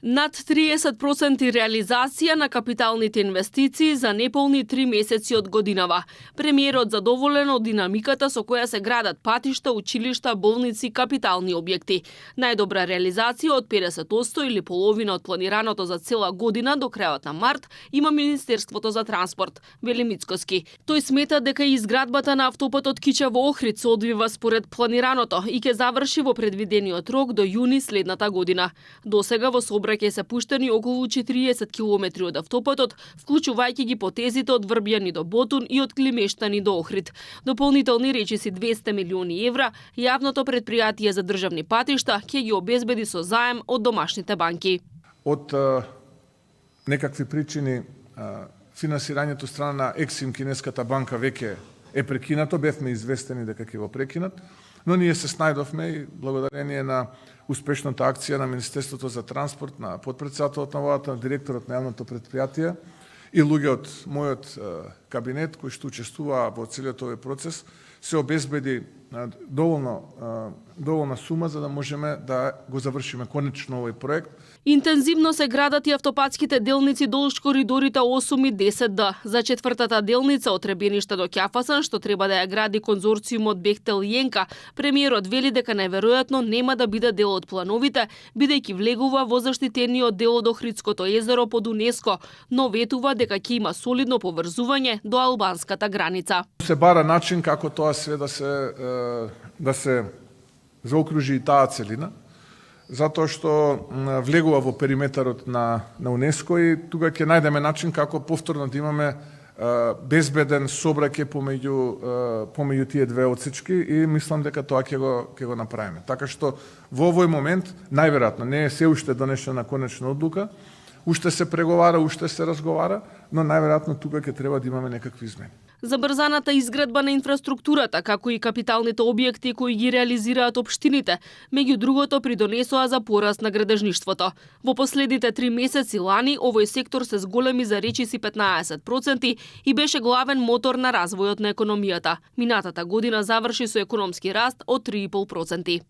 Над 30% реализација на капиталните инвестиции за неполни 3 месеци од годинава. Премиерот задоволен од динамиката со која се градат патишта, училишта, болници, капитални објекти. Најдобра реализација од 50% или половина од планираното за цела година до крајот на март има Министерството за транспорт, вели Мицкоски. Тој смета дека изградбата на автопатот Кичево-Охрид се одвива според планираното и ќе заврши во предвидениот рок до јуни следната година. Досега во сообраќај се пуштени околу 40 километри од автопатот, вклучувајќи ги потезите од Врбјани до Ботун и од Климештани до Охрид. Дополнителни речиси 200 милиони евра јавното претпријатие за државни патишта ќе ги обезбеди со заем од домашните банки. Од некакви причини финансирањето страна на Ексим, кинеската банка, веќе е прекинато, бевме известени дека ќе го прекинат, но ние се снајдовме и благодарение на успешната акција на Министерството за транспорт, на подпредседателот на владата, на директорот на јавното претпријатие и луѓе од мојот кабинет кои што учествуваа во целиот овој процес, се обезбеди доволна сума за да можеме да го завршиме конечно овој проект. Интензивно се градат и автопатските делници долж коридорите 8 и 10Д. За четвртата делница од Требениште до Ќафасан, што треба да ја гради конзорциумот Бехтел Јенка, премиерот вели дека најверојатно нема да биде дел од плановите, бидејќи влегува во заштитениот дел од Охридското езеро под УНЕСКО, но ветува дека ќе има солидно поврзување до албанската граница. Се бара начин како тоа све да се заокружи и таа целина, затоа што влегува во периметарот на УНЕСКО и тука ќе најдеме начин како повторно да имаме безбеден сообраќај помеѓу тие две отсечки и мислам дека тоа ќе го направиме. Така што во овој момент најверојатно не е се уште донесена конечна одлука, уште се преговара, уште се разговара, но најверојатно тука ќе треба да имаме некакви измени. Забрзаната изградба на инфраструктурата, како и капиталните објекти кои ги реализираат општините, меѓу другото придонесоа за пораст на градежништвото. Во последните 3 месеци лани овој сектор се зголеми за речиси 15% и беше главен мотор на развојот на економијата. Минатата година заврши со економски раст од 3,5%.